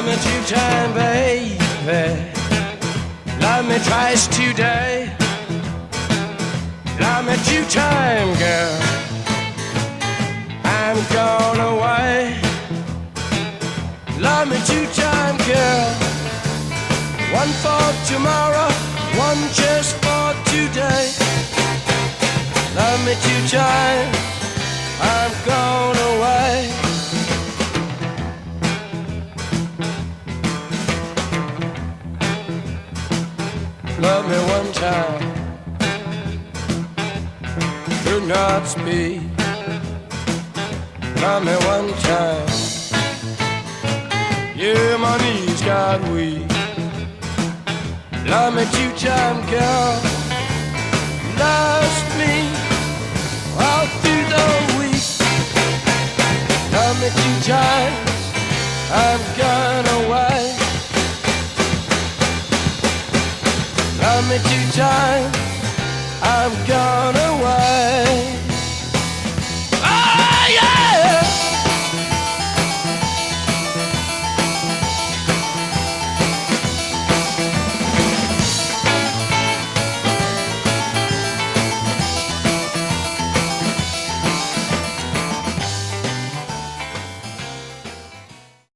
Love me two-time, baby. Love me twice today. Love me two-time, girl. I'm gone away. Love me two-time, girl. One for tomorrow, one just for today. Love me two-time, I'm gone away. Love me one time, do not speak. Love me one time, yeah, my knees got weak. Love me two-time, girl. Lost me all through the week. Love me two-time, I've gone away. Love me two-time, I've gone